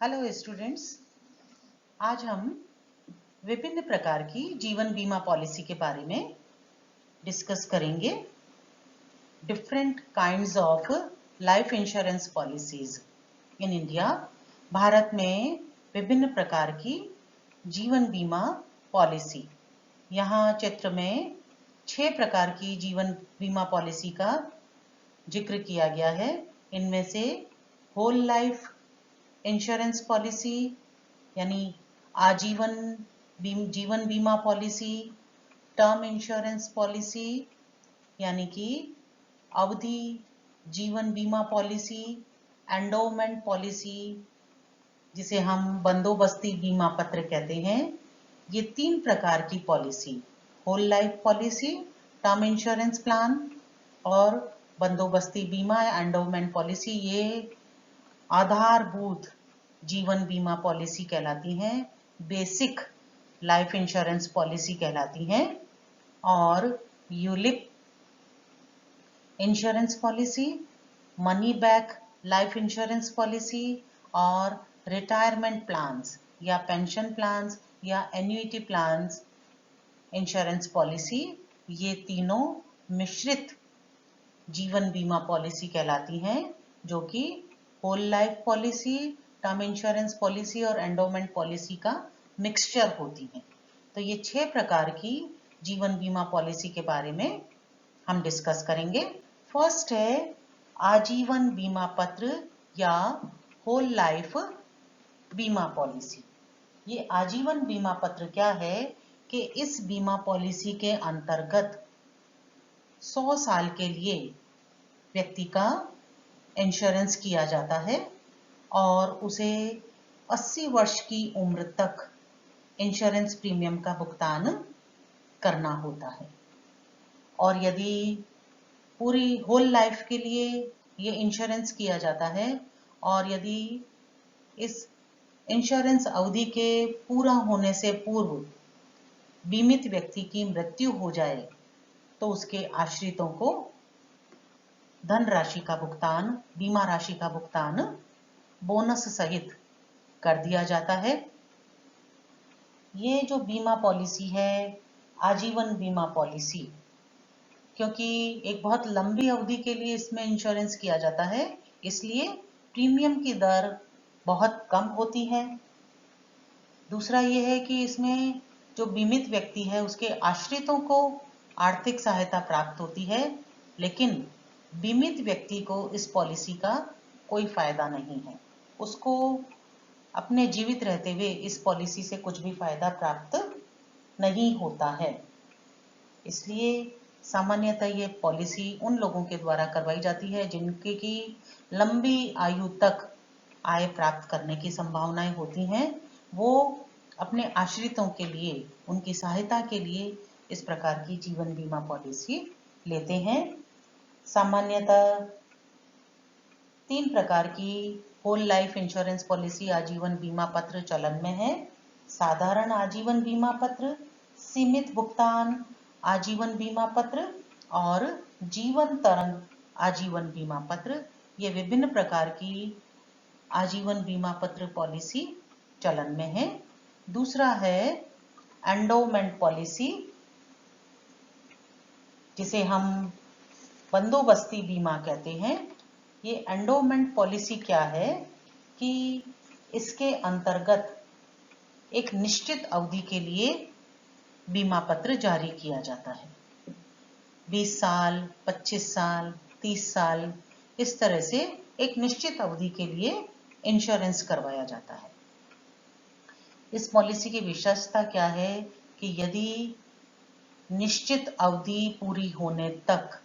Hello students, आज हम विभिन्न प्रकार की जीवन बीमा पॉलिसी के बारे में डिस्कस करेंगे। Different kinds of life insurance policies in India. Bharat में विभिन्न प्रकार की जीवन बीमा पॉलिसी। यहाँ चित्र में 6 प्रकार की जीवन बीमा पॉलिसी का जिक्र किया गया है। इनमें से होल लाइफ इंश्योरेंस पॉलिसी यानी आजीवन जीवन बीमा पॉलिसी, टर्म इंश्योरेंस पॉलिसी यानी कि अवधि जीवन बीमा पॉलिसी, एंडोमेंट पॉलिसी जिसे हम बंदोबस्ती बीमा पत्र कहते हैं। ये 3 प्रकार की policy, whole life policy, term insurance plan और बंदोबस्ती बीमा या एंडोमेंट पॉलिसी, ये आधारभूत जीवन बीमा पॉलिसी कहलाती हैं, बेसिक लाइफ इंश्योरेंस पॉलिसी कहलाती हैं। और ULIP insurance policy, money back life insurance policy और रिटायरमेंट प्लान्स या पेंशन प्लान्स या एन्युइटी प्लान्स इंश्योरेंस पॉलिसी, ये तीनों मिश्रित जीवन बीमा पॉलिसी कहलाती हैं, जो कि whole life policy, term insurance policy और एंडोमेंट पॉलिसी का मिक्सचर होती हैं। तो ये 6 प्रकार की जीवन बीमा पॉलिसी के बारे में हम डिस्कस करेंगे। फर्स्ट है आजीवन बीमा पत्र या होल लाइफ बीमा पॉलिसी। ये आजीवन बीमा पत्र क्या है कि इस बीमा पॉलिसी के अंतर्गत 100 साल के लिए व्यक्ति का इंश्योरेंस किया जाता है और उसे 80 वर्ष की उम्र तक इंश्योरेंस प्रीमियम का भुगतान करना होता है। और यदि पूरी होल लाइफ के लिए ये इंश्योरेंस किया जाता है और यदि इस इंश्योरेंस अवधि के पूरा होने से पूर्व बीमित व्यक्ति की मृत्यु हो जाए तो उसके आश्रितों को धन राशि का भुगतान, बीमा राशि का भुगतान बोनस सहित कर दिया जाता है। ये जो बीमा पॉलिसी है आजीवन बीमा पॉलिसी, क्योंकि एक बहुत लंबी अवधि के लिए इसमें इंश्योरेंस किया जाता है, इसलिए प्रीमियम की दर बहुत कम होती है। दूसरा ये है कि इसमें जो बीमित व्यक्ति है उसके आश्रितों को आर्थिक सहायता प्राप्त होती है, लेकिन बीमित व्यक्ति को इस पॉलिसी का कोई फायदा नहीं है। उसको अपने जीवित रहते हुए इस पॉलिसी से कुछ भी फायदा प्राप्त नहीं होता है। इसलिए सामान्यतः ये पॉलिसी उन लोगों के द्वारा करवाई जाती है जिनके की लंबी आयु तक आय प्राप्त करने की संभावनाएं होती हैं। वो अपने आश्रितों के लिए, उनकी सहायता के लिए इस प्रकार की जीवन बीमा पॉलिसी लेते हैं। सामान्यतः 3 प्रकार की होल लाइफ इंश्योरेंस पॉलिसी आजीवन बीमा पत्र चलन में है। साधारण आजीवन बीमा पत्र, सीमित भुगतान आजीवन बीमा पत्र और जीवन तरंग आजीवन बीमा पत्र। ये विभिन्न प्रकार की आजीवन बीमा पत्र पॉलिसी चलन में है। दूसरा है एंडोमेंट पॉलिसी, जिसे हम बंदोबस्ती बीमा कहते हैं। ये एंडोमेंट पॉलिसी क्या है कि इसके अंतर्गत एक निश्चित अवधि के लिए बीमा पत्र जारी किया जाता है। 20 साल, 25 साल, 30 साल, इस तरह से एक निश्चित अवधि के लिए इंश्योरेंस करवाया जाता है। इस पॉलिसी की विशेषता क्या है कि यदि निश्चित अवधि पूरी होने तक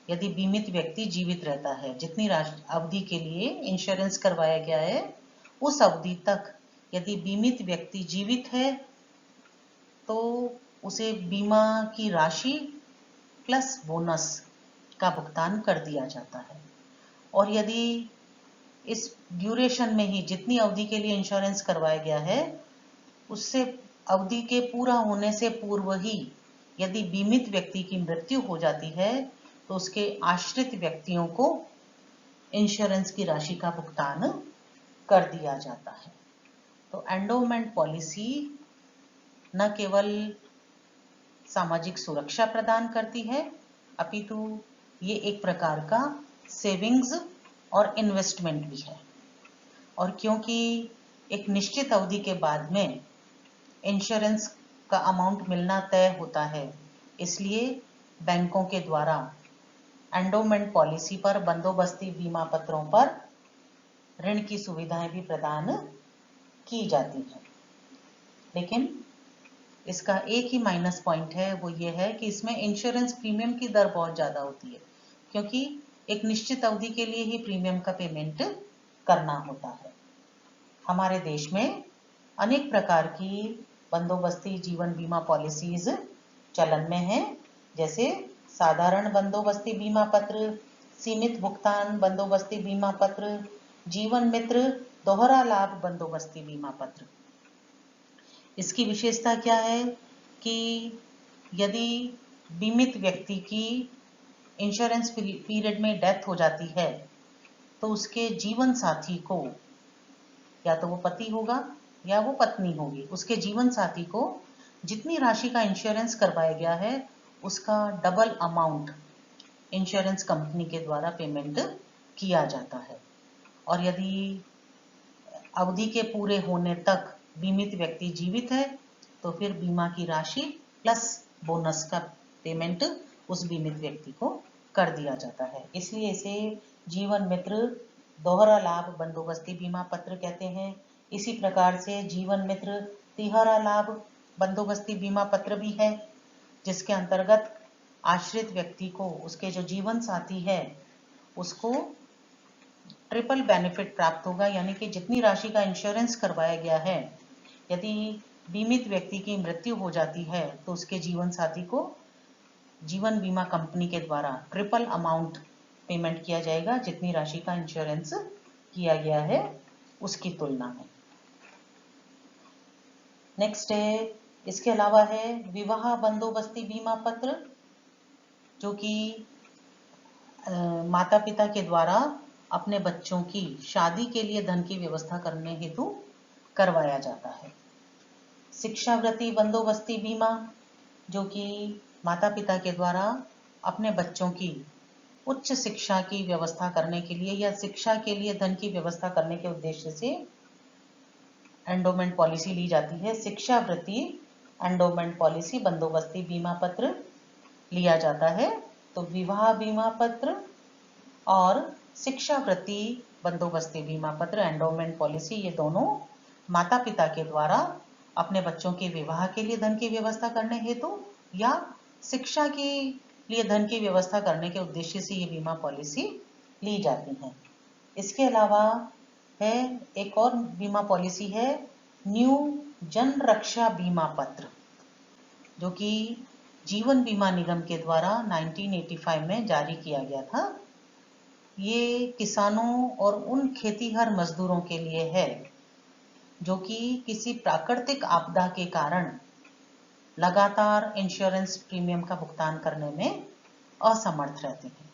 यदि बीमित व्यक्ति जीवित रहता है, जितनी अवधि के लिए इंश्योरेंस करवाया गया है उस अवधि तक यदि बीमित व्यक्ति जीवित है तो उसे बीमा की राशि प्लस बोनस का भुगतान कर दिया जाता है। और यदि इस ड्यूरेशन में ही, जितनी अवधि के लिए इंश्योरेंस करवाया गया है उससे अवधि के पूरा होने से पूर्व ही यदि बीमित व्यक्ति की मृत्यु हो जाती है तो उसके आश्रित व्यक्तियों को इंश्योरेंस की राशि का भुगतान कर दिया जाता है। तो एंडोमेंट पॉलिसी न केवल सामाजिक सुरक्षा प्रदान करती है, अपितु ये एक प्रकार का सेविंग्स और इन्वेस्टमेंट भी है। और क्योंकि एक निश्चित अवधि के बाद में इंश्योरेंस का अमाउंट मिलना तय होता है, इसलिए बैंकों के द्वारा एंडोमेंट पॉलिसी पर बंदोबस्ती बीमा पत्रों पर ऋण की सुविधाएं भी प्रदान की जाती हैं। लेकिन इसका एक ही माइनस पॉइंट है, वो ये है कि इसमें इंश्योरेंस प्रीमियम की दर बहुत ज़्यादा होती है, क्योंकि एक निश्चित अवधि के लिए ही प्रीमियम का पेमेंट करना होता है। हमारे देश में अनेक प्रकार की बंदोबस्ती जीवन बीमा पॉलिसीज चलन में हैं, जैसे साधारण बंदोबस्ती बीमा पत्र, सीमित भुगतान बंदोबस्ती बीमा पत्र, जीवन मित्र दोहरा लाभ बंदोबस्ती बीमा पत्र। इसकी विशेषता क्या है कि यदि बीमित व्यक्ति की इंश्योरेंस पीरियड में डेथ हो जाती है, तो उसके जीवन साथी को, या तो वो पति होगा या वो पत्नी होगी, उसके जीवन साथी को जितनी राशि का इंश्योरेंस करवाया गया है उसका डबल अमाउंट इंश्योरेंस कंपनी के द्वारा पेमेंट किया जाता है। और यदि अवधि के पूरे होने तक बीमित व्यक्ति जीवित है, तो फिर बीमा की राशि प्लस बोनस का पेमेंट उस बीमित व्यक्ति को कर दिया जाता है। इसलिए इसे जीवन मित्र दोहरा लाभ बंदोबस्ती बीमा पत्र कहते हैं। इसी प्रकार से जीवन मित्र तिहरा लाभ बंदोबस्ती बीमा पत्र भी है, जिसके अंतर्गत आश्रित व्यक्ति को, उसके जो जीवन साथी है, उसको ट्रिपल बेनिफिट प्राप्त होगा, यानी कि जितनी राशि का इंश्योरेंस करवाया गया है, यदि बीमित व्यक्ति की मृत्यु हो जाती है तो उसके जीवन साथी को जीवन बीमा कंपनी के द्वारा ट्रिपल अमाउंट पेमेंट किया जाएगा, जितनी राशि का इंश्योरेंस किया गया है उसकी तुलना में। नेक्स्ट है, इसके अलावा है विवाह बंदोबस्ती बीमा पत्र, जो कि माता पिता के द्वारा अपने बच्चों की शादी के लिए धन की व्यवस्था करने हेतु करवाया जाता है। शिक्षावृत्ति बंदोबस्ती बीमा, जो कि माता पिता के द्वारा अपने बच्चों की उच्च शिक्षा की व्यवस्था करने के लिए या शिक्षा के लिए धन की व्यवस्था करने के उद्देश्य से एंडोमेंट पॉलिसी ली जाती है। शिक्षावृत्ति एंडोमेंट पॉलिसी बंदोबस्ती बीमा पत्र लिया जाता है। तो विवाह बीमा पत्र और शिक्षावृत्ति बंदोबस्ती बीमा पत्र एंडोमेंट पॉलिसी, ये दोनों माता पिता के द्वारा अपने बच्चों के विवाह के लिए धन की व्यवस्था करने हेतु या शिक्षा के लिए धन की व्यवस्था करने के उद्देश्य से ये बीमा पॉलिसी ली जाती हैं। इसके अलावा है एक और बीमा पॉलिसी है न्यू जन रक्षा बीमा पत्र, जो कि जीवन बीमा निगम के द्वारा 1985 में जारी किया गया था। ये किसानों और उन खेतीहर मजदूरों के लिए है जो कि किसी प्राकृतिक आपदा के कारण लगातार इंश्योरेंस प्रीमियम का भुगतान करने में असमर्थ रहते हैं।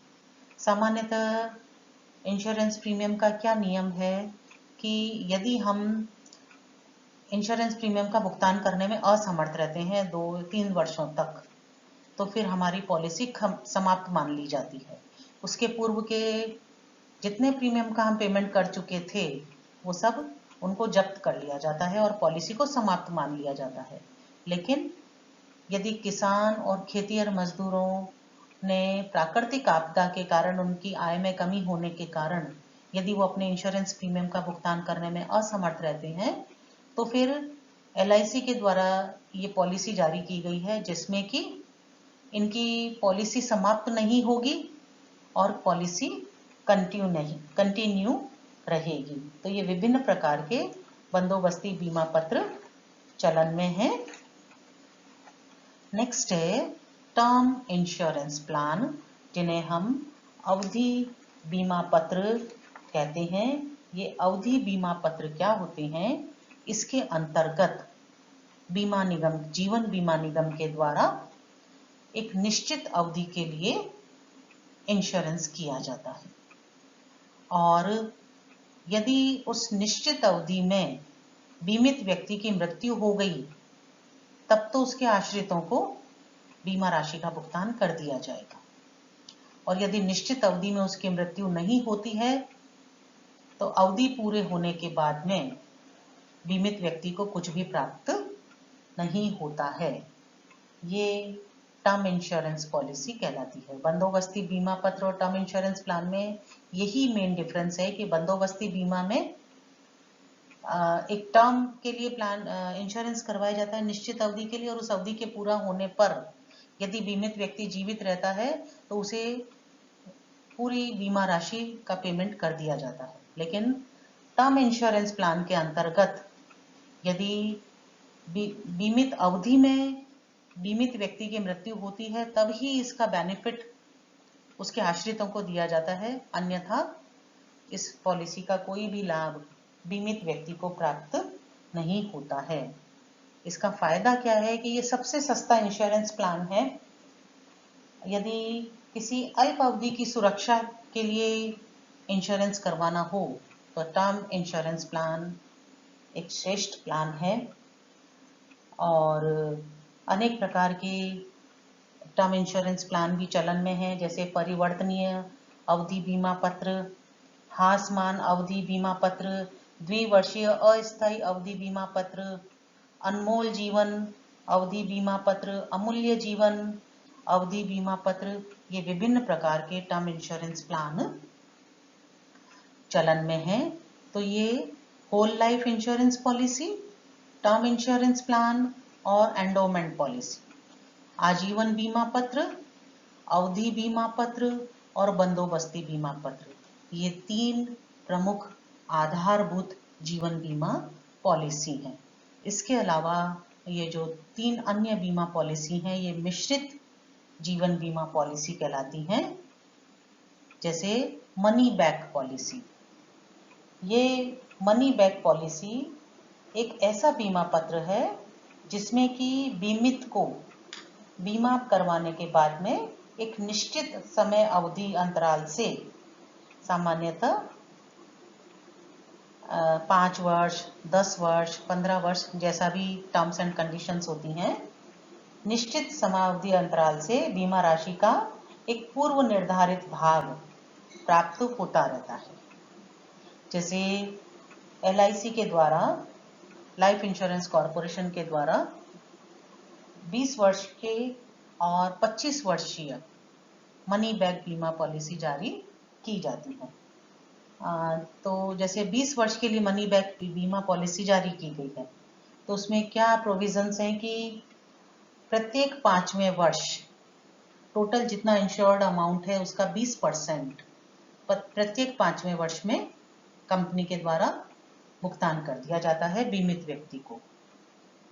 सामान्यतः इंश्योरेंस प्रीमियम का क्या नियम है कि यदि हम इंश्योरेंस प्रीमियम का भुगतान करने में असमर्थ रहते हैं 2-3 वर्षों तक, तो फिर हमारी पॉलिसी समाप्त मान ली जाती है। उसके पूर्व के जितने प्रीमियम का हम पेमेंट कर चुके थे वो सब उनको जब्त कर लिया जाता है और पॉलिसी को समाप्त मान लिया जाता है। लेकिन यदि किसान और खेतीहर मजदूरों ने प्राकृतिक आपदा के कारण उनकी आय में कमी होने के कारण यदि वो अपने इंश्योरेंस प्रीमियम का भुगतान करने में असमर्थ रहते हैं, तो फिर LIC के द्वारा ये पॉलिसी जारी की गई है, जिसमें कि इनकी पॉलिसी समाप्त नहीं होगी और पॉलिसी कंटिन्यू रहेगी। तो ये विभिन्न प्रकार के बंदोबस्ती बीमा पत्र चलन में है। नेक्स्ट है टर्म इंश्योरेंस प्लान, जिन्हें हम अवधि बीमा पत्र कहते हैं। ये अवधि बीमा पत्र क्या होते हैं? इसके अंतर्गत बीमा निगम, जीवन बीमा निगम के द्वारा एक निश्चित अवधि के लिए इंश्योरेंस किया जाता है और यदि उस निश्चित अवधि में बीमित व्यक्ति की मृत्यु हो गई तब तो उसके आश्रितों को बीमा राशि का भुगतान कर दिया जाएगा, और यदि निश्चित अवधि में उसकी मृत्यु नहीं होती है तो अवधि पूरे होने के बाद में बीमित व्यक्ति को कुछ भी प्राप्त नहीं होता है। ये टर्म इंश्योरेंस पॉलिसी कहलाती है। बंदोबस्ती बीमा पत्र और टर्म इंश्योरेंस प्लान में यही मेन डिफरेंस है कि बंदोबस्ती बीमा में एक टर्म के लिए प्लान इंश्योरेंस करवाया जाता है निश्चित अवधि के लिए, और उस अवधि के पूरा होने पर यदि बीमित व्यक्ति जीवित रहता है तो उसे पूरी बीमा राशि का पेमेंट कर दिया जाता है। लेकिन टर्म इंश्योरेंस प्लान के अंतर्गत यदि बीमित अवधि में बीमित व्यक्ति की मृत्यु होती है तब ही इसका बेनिफिट उसके आश्रितों को दिया जाता है, अन्यथा इस पॉलिसी का कोई भी लाभ बीमित व्यक्ति को प्राप्त नहीं होता है। इसका फायदा क्या है कि ये सबसे सस्ता इंश्योरेंस प्लान है। यदि किसी अल्प अवधि की सुरक्षा के लिए इंश्योरेंस करवाना हो तो टर्म इंश्योरेंस प्लान एक श्रेष्ठ प्लान है, और अनेक प्रकार के टर्म इंश्योरेंस प्लान भी चलन में है, जैसे परिवर्तनीय अवधि बीमा पत्र, हासमान अवधि बीमा पत्र, द्विवर्षीय अस्थायी अवधि बीमा पत्र, अनमोल जीवन अवधि बीमा पत्र, अमूल्य जीवन अवधि बीमा पत्र। ये विभिन्न प्रकार के टर्म इंश्योरेंस प्लान चलन में है। तो ये whole life insurance policy, term insurance plan और एंडोमेंट पॉलिसी, आजीवन बीमा पत्र, अवधि बीमा पत्र और बंदोबस्ती बीमा पत्र, ये 3 प्रमुख आधारभूत जीवन बीमा पॉलिसी हैं। इसके अलावा ये जो 3 अन्य बीमा पॉलिसी हैं ये मिश्रित जीवन बीमा पॉलिसी कहलाती हैं, जैसे मनी बैक पॉलिसी। ये मनी बैक पॉलिसी एक ऐसा बीमा पत्र है जिसमें कि बीमित को बीमा करवाने के बाद में एक निश्चित समय अवधि अंतराल से, सामान्यतः 5 वर्ष, 10 वर्ष, 15 वर्ष जैसा भी टर्म्स एंड कंडीशंस होती हैं, निश्चित समयावधि अंतराल से बीमा राशि का एक पूर्व निर्धारित भाग प्राप्त होता रहता है। जैसे LIC के द्वारा, लाइफ इंश्योरेंस कॉरपोरेशन के द्वारा 20 वर्ष के और 25 वर्षीय मनी बैक बीमा पॉलिसी जारी की जाती है। तो जैसे 20 वर्ष के लिए मनी बैक बीमा पॉलिसी जारी की गई है तो उसमें क्या प्रोविजंस हैं कि प्रत्येक 5वें वर्ष टोटल जितना इंश्योर्ड अमाउंट है उसका 20% प्रत्येक 5वें वर्ष में कंपनी के द्वारा भुगतान कर दिया जाता है बीमित व्यक्ति को।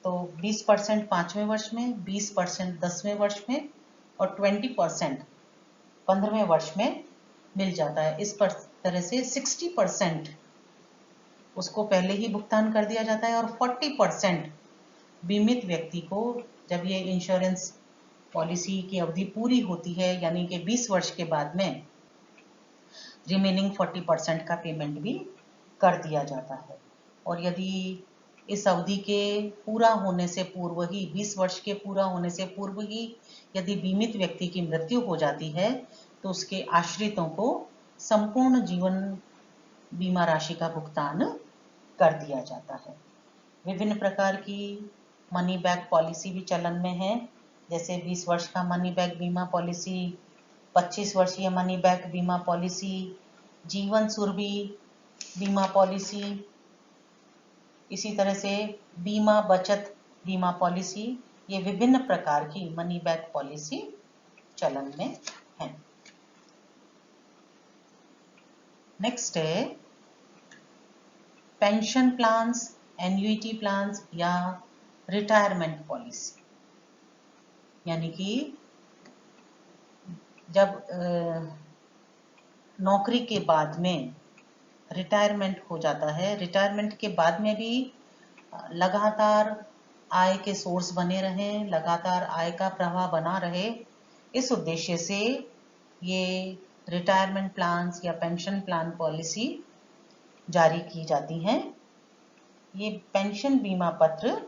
तो 20% 5वें वर्ष में, 20% 10वें वर्ष में और 20% 15वें वर्ष में मिल जाता है। इस तरह से 60% उसको पहले ही भुगतान कर दिया जाता है और 40% बीमित व्यक्ति को जब ये इंश्योरेंस पॉलिसी की अवधि पूरी होती है यानी कि 20 वर्ष के बाद में रिमेनिंग 40% का पेमेंट भी कर दिया जाता है। और यदि इस अवधि के पूरा होने से पूर्व ही, 20 वर्ष के पूरा होने से पूर्व ही यदि बीमित व्यक्ति की मृत्यु हो जाती है तो उसके आश्रितों को संपूर्ण जीवन बीमा राशि का भुगतान कर दिया जाता है। विभिन्न प्रकार की मनी बैक पॉलिसी भी चलन में है, जैसे 20 वर्ष का मनी बैक बीमा पॉलिसी, 25 वर्षीय मनी बैक बीमा पॉलिसी, जीवन सुरभि बीमा पॉलिसी, इसी तरह से बीमा बचत बीमा पॉलिसी। ये विभिन्न प्रकार की मनी बैक पॉलिसी चलन में है। नेक्स्ट है पेंशन प्लान्स, एन्युइटी प्लान्स या रिटायरमेंट पॉलिसी। यानी कि जब नौकरी के बाद में रिटायरमेंट हो जाता है, रिटायरमेंट के बाद में भी लगातार आय के सोर्स बने रहें, लगातार आय का प्रवाह बना रहे, इस उद्देश्य से ये रिटायरमेंट प्लान्स या पेंशन प्लान पॉलिसी जारी की जाती हैं। ये पेंशन बीमा पत्र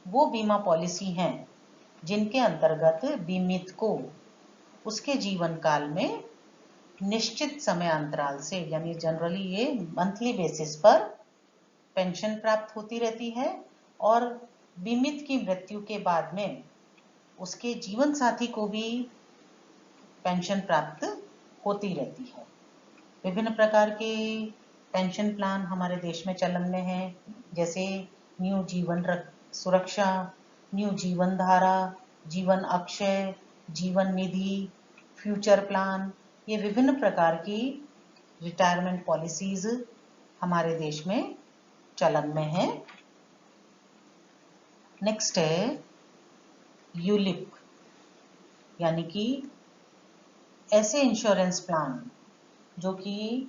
वो बीमा पॉलिसी हैं जिनके अंतर्गत बीमित को उसके जीवन काल में निश्चित समय अंतराल से, यानी जनरली ये मंथली बेसिस पर पेंशन प्राप्त होती रहती है और बीमित की मृत्यु के बाद में उसके जीवन साथी को भी पेंशन प्राप्त होती रहती है। विभिन्न प्रकार के पेंशन प्लान हमारे देश में चलन में हैं, जैसे न्यू जीवन सुरक्षा, न्यू जीवन धारा, जीवन अक्षय, जीवन निधि, फ्यूचर प्लान। ये विभिन्न प्रकार की रिटायरमेंट पॉलिसीज हमारे देश में चलन में है। नेक्स्ट है यूलिप, यानी कि ऐसे इंश्योरेंस प्लान जो कि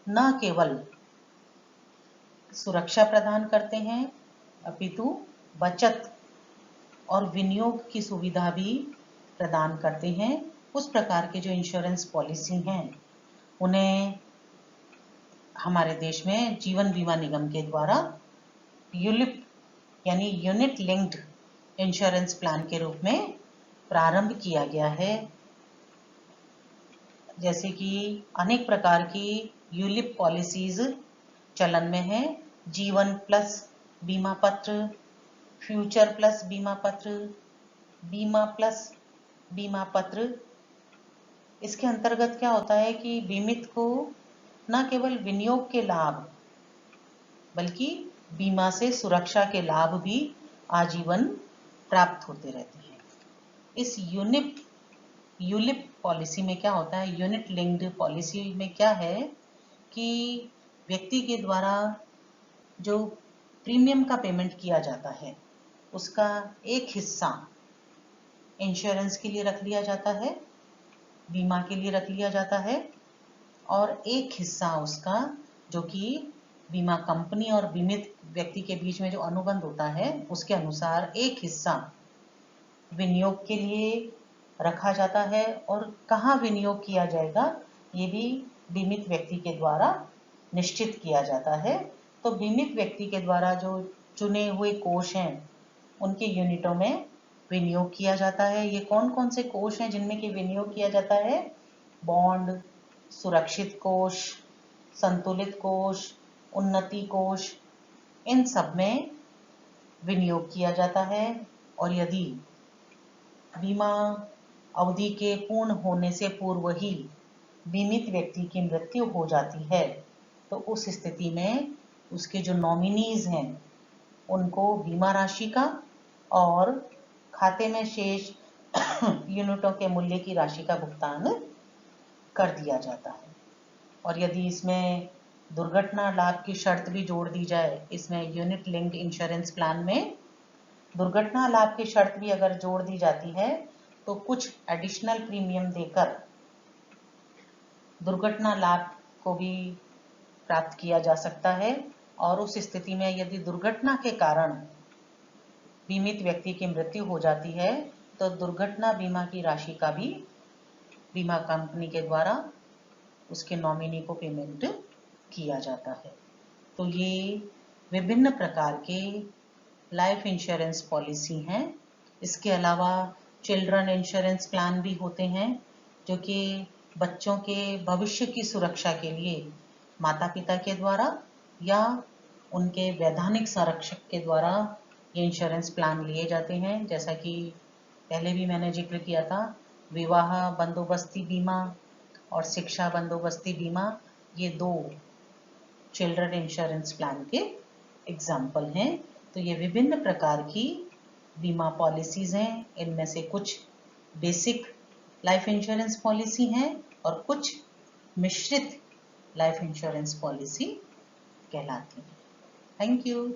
न केवल सुरक्षा प्रदान करते हैं अपितु बचत और विनियोग की सुविधा भी प्रदान करते हैं। उस प्रकार के जो इंश्योरेंस पॉलिसी हैं उन्हें हमारे देश में जीवन बीमा निगम के द्वारा यूलिप यानी यूनिट लिंक्ड इंश्योरेंस प्लान के रूप में प्रारंभ किया गया है। जैसे कि अनेक प्रकार की यूलिप पॉलिसीज चलन में है। जीवन प्लस बीमा पत्र, फ्यूचर प्लस बीमा पत्र, बीमा प्लस बीमा पत्र। इसके अंतर्गत क्या होता है कि बीमित को न केवल विनियोग के लाभ बल्कि बीमा से सुरक्षा के लाभ भी आजीवन प्राप्त होते रहते हैं। इस यूलिप पॉलिसी में क्या होता है, यूनिट लिंक्ड पॉलिसी में क्या है कि व्यक्ति के द्वारा जो प्रीमियम का पेमेंट किया जाता है उसका एक हिस्सा इंश्योरेंस के लिए रख लिया जाता है, बीमा के लिए रख लिया जाता है, और एक हिस्सा उसका जो कि बीमा कंपनी और बीमित व्यक्ति के बीच में जो अनुबंध होता है उसके अनुसार एक हिस्सा विनियोग के लिए रखा जाता है। और कहाँ विनियोग किया जाएगा ये भी बीमित व्यक्ति के द्वारा निश्चित किया जाता है। तो बीमित व्यक्ति के द्वारा जो चुने हुए कोष हैं उनके यूनिटों में विनियोग किया जाता है। ये कौन कौन से कोष हैं जिनमें कि विनियोग किया जाता है? बॉन्ड, सुरक्षित कोष, संतुलित कोष, उन्नति कोष, इन सब में विनियोग किया जाता है। और यदि बीमा अवधि के पूर्ण होने से पूर्व ही बीमित व्यक्ति की मृत्यु हो जाती है तो उस स्थिति में उसके जो नॉमिनीज हैं उनको बीमा राशि का और खाते में शेष यूनिटों के मूल्य की राशि का भुगतान कर दिया जाता है। और यदि इसमें दुर्घटना लाभ की शर्त भी जोड़ दी जाए, इसमें यूनिट लिंक्ड इंश्योरेंस प्लान में दुर्घटना लाभ की शर्त भी अगर जोड़ दी जाती है तो कुछ एडिशनल प्रीमियम देकर दुर्घटना लाभ को भी प्राप्त किया जा सकता है। और उस स्थिति में यदि दुर्घटना के कारण बीमित व्यक्ति की मृत्यु हो जाती है तो दुर्घटना बीमा की राशि का भी बीमा कंपनी के द्वारा उसके नॉमिनी को पेमेंट किया जाता है। तो ये विभिन्न प्रकार के लाइफ इंश्योरेंस पॉलिसी हैं। इसके अलावा चिल्ड्रन इंश्योरेंस प्लान भी होते हैं जो कि बच्चों के भविष्य की सुरक्षा के लिए माता पिता के द्वारा या उनके वैधानिक संरक्षक के द्वारा ये इंश्योरेंस प्लान लिए जाते हैं। जैसा कि पहले भी मैंने जिक्र किया था, विवाह बंदोबस्ती बीमा और शिक्षा बंदोबस्ती बीमा, ये दो चिल्ड्रन इंश्योरेंस प्लान के एग्जाम्पल हैं। तो ये विभिन्न प्रकार की बीमा पॉलिसीज हैं। इनमें से कुछ बेसिक लाइफ इंश्योरेंस पॉलिसी हैं और कुछ मिश्रित लाइफ इंश्योरेंस पॉलिसी कहलाती हैं। Thank you.